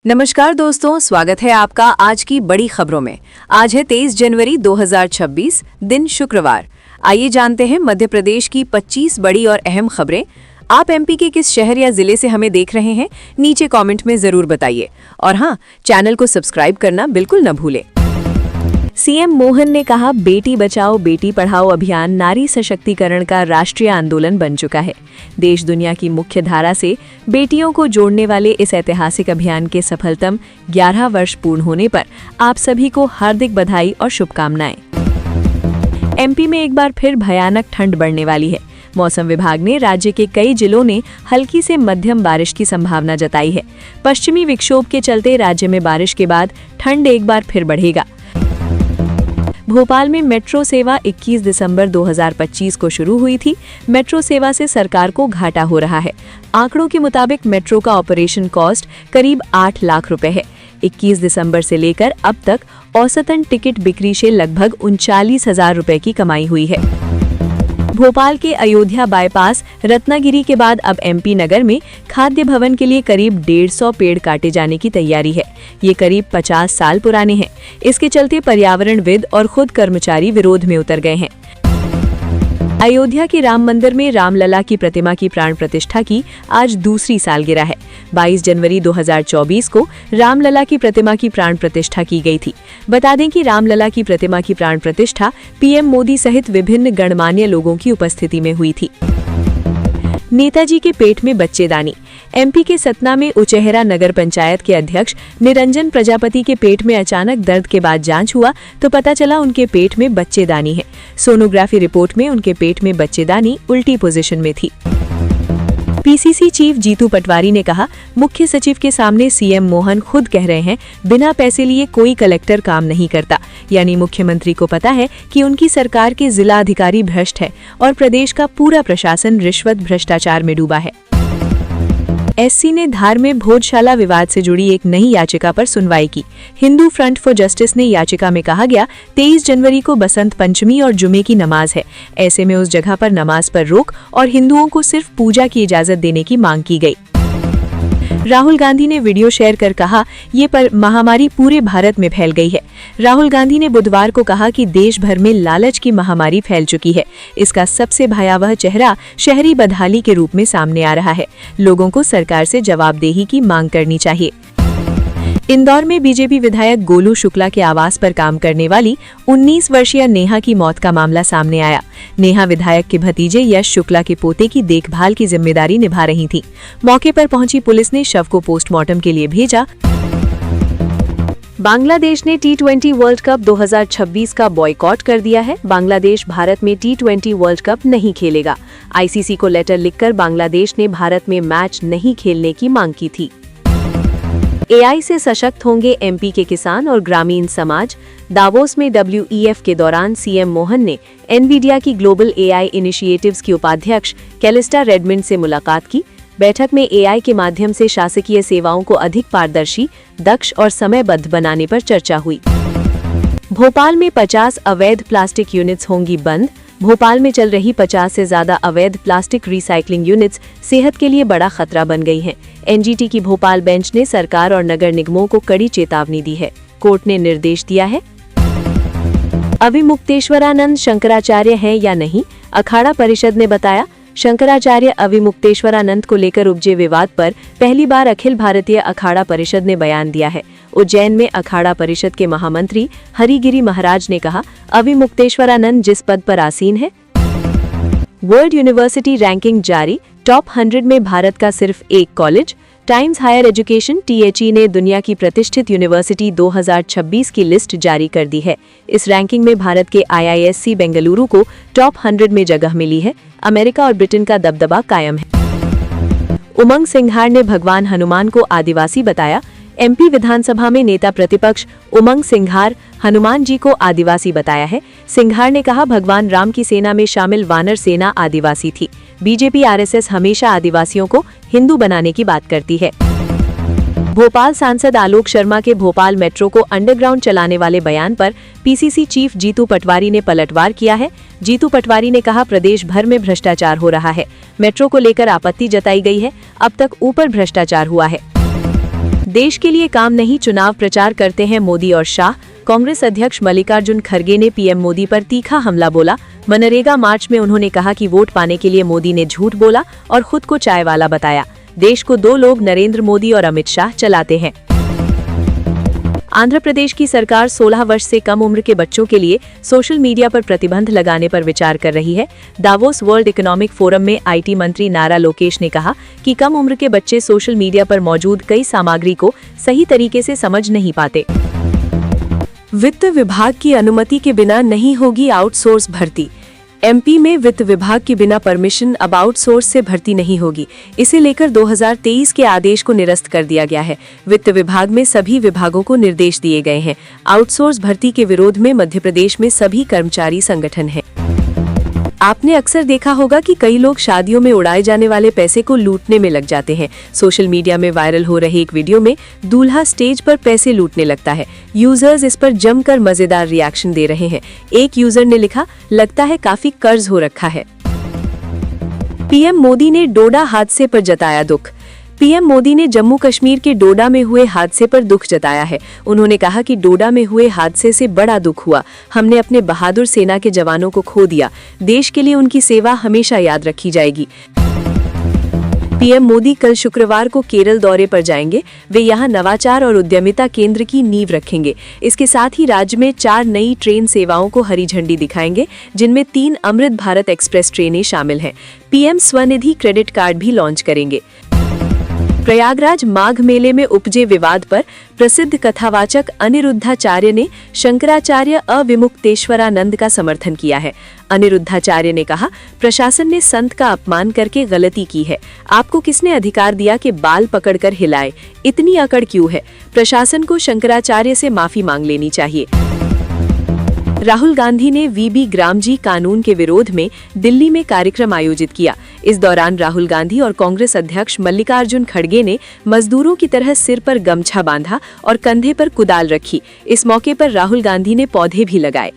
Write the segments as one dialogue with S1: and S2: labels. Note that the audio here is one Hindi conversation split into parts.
S1: नमस्कार दोस्तों, स्वागत है आपका आज की बड़ी खबरों में। आज है 23 जनवरी 2026, दिन शुक्रवार। आइए जानते हैं मध्य प्रदेश की 25 बड़ी और अहम खबरें। आप एमपी के किस शहर या जिले से हमें देख रहे हैं, नीचे कमेंट में जरूर बताइए। और हाँ, चैनल को सब्सक्राइब करना बिल्कुल न भूलें। सीएम मोहन ने कहा, बेटी बचाओ बेटी पढ़ाओ अभियान नारी सशक्तिकरण का राष्ट्रीय आंदोलन बन चुका है। देश दुनिया की मुख्य धारा से बेटियों को जोड़ने वाले इस ऐतिहासिक अभियान के सफलतम 11 वर्ष पूर्ण होने पर आप सभी को हार्दिक बधाई और शुभकामनाएं। एमपी में एक बार फिर भयानक ठंड बढ़ने वाली है। मौसम विभाग ने राज्य के कई जिलों में हल्की से मध्यम बारिश की संभावना जताई है। पश्चिमी विक्षोभ के चलते राज्य में बारिश के बाद ठंड एक बार फिर बढ़ेगा। भोपाल में मेट्रो सेवा 21 दिसंबर 2025 को शुरू हुई थी। मेट्रो सेवा से सरकार को घाटा हो रहा है। आंकड़ों के मुताबिक मेट्रो का ऑपरेशन कॉस्ट करीब 8 लाख रुपए है। 21 दिसंबर से लेकर अब तक औसतन टिकट बिक्री से लगभग 39,000 रुपए की कमाई हुई है। भोपाल के अयोध्या बाईपास रत्नागिरी के बाद अब एमपी नगर में खाद्य भवन के लिए करीब 150 पेड़ काटे जाने की तैयारी है। ये करीब 50 साल पुराने हैं। इसके चलते पर्यावरणविद और खुद कर्मचारी विरोध में उतर गए हैं। अयोध्या के राम मंदिर में रामलला की प्रतिमा की प्राण प्रतिष्ठा की आज दूसरी सालगिरह है। 22 जनवरी 2024 को रामलला की प्रतिमा की प्राण प्रतिष्ठा की गई थी। बता दें कि रामलला की प्रतिमा की प्राण प्रतिष्ठा पीएम मोदी सहित विभिन्न गणमान्य लोगों की उपस्थिति में हुई थी। नेताजी के पेट में बच्चेदानी। एमपी के सतना में उचेहरा नगर पंचायत के अध्यक्ष निरंजन प्रजापति के पेट में अचानक दर्द के बाद जांच हुआ तो पता चला उनके पेट में बच्चेदानी है। सोनोग्राफी रिपोर्ट में उनके पेट में बच्चेदानी उल्टी पोजीशन में थी। पीसीसी चीफ जीतू पटवारी ने कहा, मुख्य सचिव के सामने सीएम मोहन खुद कह रहे हैं, बिना पैसे लिए कोई कलेक्टर काम नहीं करता। यानी मुख्यमंत्री को पता है कि उनकी सरकार के जिला अधिकारी भ्रष्ट है और प्रदेश का पूरा प्रशासन रिश्वत भ्रष्टाचार में डूबा है। एससी ने धार में भोजशाला विवाद से जुड़ी एक नई याचिका पर सुनवाई की। हिंदू फ्रंट फॉर जस्टिस ने याचिका में कहा गया, 23 जनवरी को बसंत पंचमी और जुमे की नमाज है। ऐसे में उस जगह पर नमाज पर रोक और हिंदुओं को सिर्फ पूजा की इजाजत देने की मांग की गई। राहुल गांधी ने वीडियो शेयर कर कहा, ये महामारी पूरे भारत में फैल गई है। राहुल गांधी ने बुधवार को कहा कि देश भर में लालच की महामारी फैल चुकी है। इसका सबसे भयावह चेहरा शहरी बदहाली के रूप में सामने आ रहा है। लोगों को सरकार से जवाबदेही की मांग करनी चाहिए। इंदौर में बीजेपी विधायक गोलू शुक्ला के आवास पर काम करने वाली 19 वर्षीय नेहा की मौत का मामला सामने आया। नेहा विधायक के भतीजे यश शुक्ला के पोते की देखभाल की जिम्मेदारी निभा रही थी। मौके पर पहुंची पुलिस ने शव को पोस्टमार्टम के लिए भेजा। बांग्लादेश ने T20 वर्ल्ड कप 2026 का बॉयकॉट कर दिया है। बांग्लादेश भारत में T20 वर्ल्ड कप नहीं खेलेगा। आईसीसी को लेटर लिखकर बांग्लादेश ने भारत में मैच नहीं खेलने की मांग की थी। एआई से सशक्त होंगे एमपी के किसान और ग्रामीण समाज। दावोस में WEF के दौरान सीएम मोहन ने एनवीडिया की ग्लोबल एआई इनिशिएटिव्स की उपाध्यक्ष कैलिस्टा रेडमंड से मुलाकात की। बैठक में एआई के माध्यम से शासकीय सेवाओं को अधिक पारदर्शी, दक्ष और समयबद्ध बनाने पर चर्चा हुई। भोपाल में 50 अवैध प्लास्टिक यूनिट्स होंगी बंद। भोपाल में चल रही 50 से ज्यादा अवैध प्लास्टिक रिसाइकलिंग यूनिट्स सेहत के लिए बड़ा खतरा बन गई हैं। एनजीटी की भोपाल बेंच ने सरकार और नगर निगमों को कड़ी चेतावनी दी है। कोर्ट ने निर्देश दिया है, अविमुक्तेश्वरानंद शंकराचार्य हैं या नहीं, अखाड़ा परिषद ने बताया। शंकराचार्य अविमुक्तेश्वरानंद को लेकर उपजे विवाद पर पहली बार अखिल भारतीय अखाड़ा परिषद ने बयान दिया है। उज्जैन में अखाड़ा परिषद के महामंत्री हरिगिरी महाराज ने कहा, अविमुक्तेश्वरानंद जिस पद पर आसीन है। वर्ल्ड यूनिवर्सिटी रैंकिंग जारी, टॉप 100 में भारत का सिर्फ एक college. Times Higher Education THE ने दुनिया की प्रतिष्ठित यूनिवर्सिटी 2026 की लिस्ट जारी कर दी है। इस रैंकिंग में भारत के IISc बेंगलुरु को टॉप 100 में जगह मिली है। अमेरिका और ब्रिटेन का दबदबा कायम है। उमंग सिंघार ने भगवान हनुमान को आदिवासी बताया। एमपी विधानसभा में नेता प्रतिपक्ष उमंग सिंघार हनुमान जी को आदिवासी बताया है। सिंघार ने कहा, भगवान राम की सेना में शामिल वानर सेना आदिवासी थी। बीजेपी RSS हमेशा आदिवासियों को हिंदू बनाने की बात करती है। भोपाल सांसद आलोक शर्मा के भोपाल मेट्रो को अंडरग्राउंड चलाने वाले बयान पर पीसीसी चीफ जीतू पटवारी ने पलटवार किया है। जीतू पटवारी ने कहा, प्रदेश भर में भ्रष्टाचार हो रहा है। मेट्रो को लेकर आपत्ति जताई गई है। अब तक ऊपर भ्रष्टाचार हुआ है। देश के लिए काम नहीं, चुनाव प्रचार करते हैं मोदी और शाह। कांग्रेस अध्यक्ष मल्लिकार्जुन खड़गे ने पीएम मोदी पर तीखा हमला बोला। मनरेगा मार्च में उन्होंने कहा कि वोट पाने के लिए मोदी ने झूठ बोला और खुद को चाय वाला बताया। देश को दो लोग, नरेंद्र मोदी और अमित शाह, चलाते हैं। आंध्र प्रदेश की सरकार 16 वर्ष से कम उम्र के बच्चों के लिए सोशल मीडिया पर प्रतिबंध लगाने पर विचार कर रही है। दावोस वर्ल्ड इकोनॉमिक फोरम में आईटी मंत्री नारा लोकेश ने कहा कि कम उम्र के बच्चे सोशल मीडिया पर मौजूद कई सामग्री को सही तरीके से समझ नहीं पाते। वित्त विभाग की अनुमति के बिना नहीं होगी आउटसोर्स भर्ती। एमपी में वित्त विभाग के बिना परमिशन अब आउटसोर्स से भर्ती नहीं होगी। इसे लेकर 2023 के आदेश को निरस्त कर दिया गया है। वित्त विभाग में सभी विभागों को निर्देश दिए गए हैं। आउटसोर्स भर्ती के विरोध में मध्य प्रदेश में सभी कर्मचारी संगठन हैं। आपने अक्सर देखा होगा कि कई लोग शादियों में उड़ाए जाने वाले पैसे को लूटने में लग जाते हैं। सोशल मीडिया में वायरल हो रहे एक वीडियो में दूल्हा स्टेज पर पैसे लूटने लगता है। यूजर्स इस पर जमकर मजेदार रिएक्शन दे रहे हैं। एक यूजर ने लिखा, लगता है काफी कर्ज हो रखा है। पीएम मोदी ने डोडा हादसे पर जताया दुख। पीएम मोदी ने जम्मू कश्मीर के डोडा में हुए हादसे पर दुख जताया है। उन्होंने कहा कि डोडा में हुए हादसे से बड़ा दुख हुआ। हमने अपने बहादुर सेना के जवानों को खो दिया। देश के लिए उनकी सेवा हमेशा याद रखी जाएगी। पीएम मोदी कल शुक्रवार को केरल दौरे पर जाएंगे। वे यहां नवाचार और उद्यमिता केंद्र की नींव रखेंगे। इसके साथ ही राज्य में 4 नई ट्रेन सेवाओं को हरी झंडी दिखाएंगे, जिनमें 3 अमृत भारत एक्सप्रेस ट्रेनें शामिल हैं। पीएम स्वनिधि क्रेडिट कार्ड भी लॉन्च करेंगे। प्रयागराज माघ मेले में उपजे विवाद पर प्रसिद्ध कथावाचक अनिरुद्धाचार्य ने शंकराचार्य अविमुक्तेश्वरानंद का समर्थन किया है। अनिरुद्धाचार्य ने कहा, प्रशासन ने संत का अपमान करके गलती की है। आपको किसने अधिकार दिया कि बाल पकड़कर हिलाए? इतनी अकड़ क्यों है? प्रशासन को शंकराचार्य से माफी मांग लेनी चाहिए। राहुल गांधी ने वीबी ग्रामजी कानून के विरोध में दिल्ली में कार्यक्रम आयोजित किया। इस दौरान राहुल गांधी और कांग्रेस अध्यक्ष मल्लिकार्जुन खड़गे ने मजदूरों की तरह सिर पर गमछा बांधा और कंधे पर कुदाल रखी। इस मौके पर राहुल गांधी ने पौधे भी लगाए।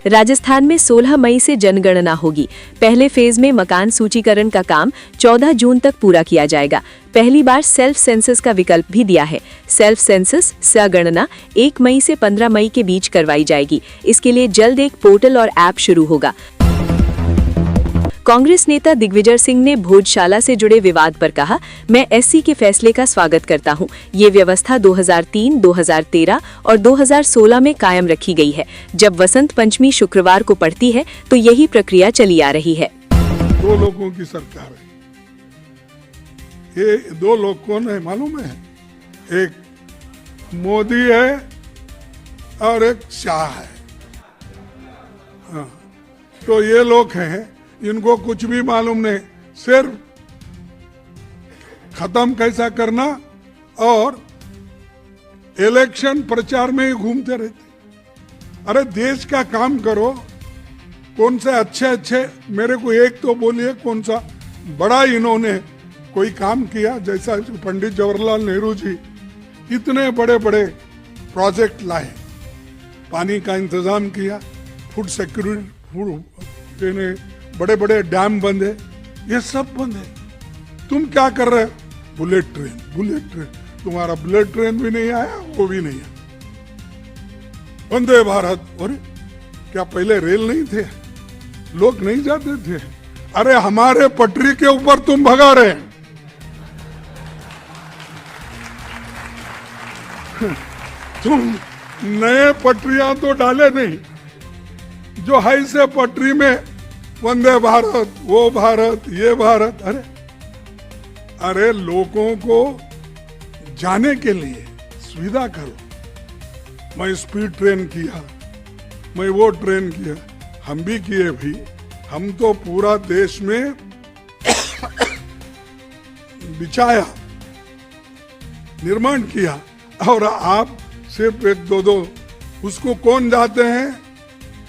S1: राजस्थान में 16 मई से जनगणना होगी। पहले फेज में मकान सूचीकरण का काम 14 जून तक पूरा किया जाएगा। पहली बार सेल्फ सेंसस का विकल्प भी दिया है। सेल्फ सेंसस गणना 1 मई से 15 मई के बीच करवाई जाएगी। इसके लिए जल्द एक पोर्टल और ऐप शुरू होगा। कांग्रेस नेता दिग्विजय सिंह ने भोजशाला से जुड़े विवाद पर कहा, मैं एससी के फैसले का स्वागत करता हूं। ये व्यवस्था 2003, 2013 और 2016 में कायम रखी गई है। जब वसंत पंचमी शुक्रवार को पड़ती है तो यही प्रक्रिया चली आ रही है।
S2: 2 लोगों की सरकार है। ये 2 लोग कौन है मालूम है? एक मोदी है और एक शाह है। तो ये लोग हैं, इनको कुछ भी मालूम नहीं, सिर्फ खत्म कैसा करना और इलेक्शन प्रचार में ही घूमते रहते। अरे देश का काम करो। कौन से अच्छे मेरे को एक तो बोलिए, कौन सा बड़ा इन्होंने कोई काम किया? जैसा पंडित जवाहरलाल नेहरू जी इतने बड़े बड़े प्रोजेक्ट लाए, पानी का इंतजाम किया, फूड सिक्योरिटी, बड़े बड़े डैम बंद है, ये सब बंद है। तुम क्या कर रहे हो? Bullet train. तुम्हारा बुलेट ट्रेन भी नहीं आया, वो भी नहीं आया। वंदे भारत, अरे क्या पहले रेल नहीं थे? लोग नहीं जाते थे? अरे हमारे पटरी के ऊपर तुम भगा रहे हैं। तुम नए पटरियां तो डाले नहीं, जो है से पटरी में वंदे भारत, वो भारत, ये भारत। अरे लोगों को जाने के लिए सुविधा करो। मैं स्पीड ट्रेन किया, मैं वो ट्रेन किया, हम भी किए भी। हम तो पूरा देश में बिछाया, निर्माण किया, और आप सिर्फ 1-2 उसको कौन जाते हैं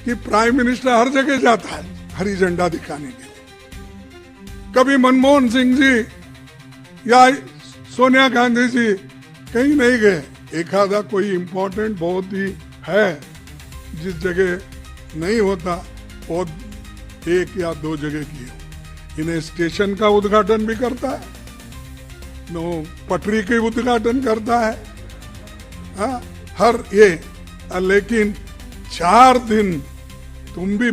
S2: कि प्राइम मिनिस्टर हर जगह जाता है हरी झंडा दिखाने के लिए। कभी मनमोहन सिंह जी या सोनिया गांधी जी कहीं नहीं गए। एक आधा कोई इंपॉर्टेंट बहुत ही है जिस जगह नहीं होता, वो 1 या 2 जगह किए। इन्हें स्टेशन का उद्घाटन भी करता है, पटरी के उद्घाटन करता है, हाँ, हर ये, लेकिन 4 दिन तुम भी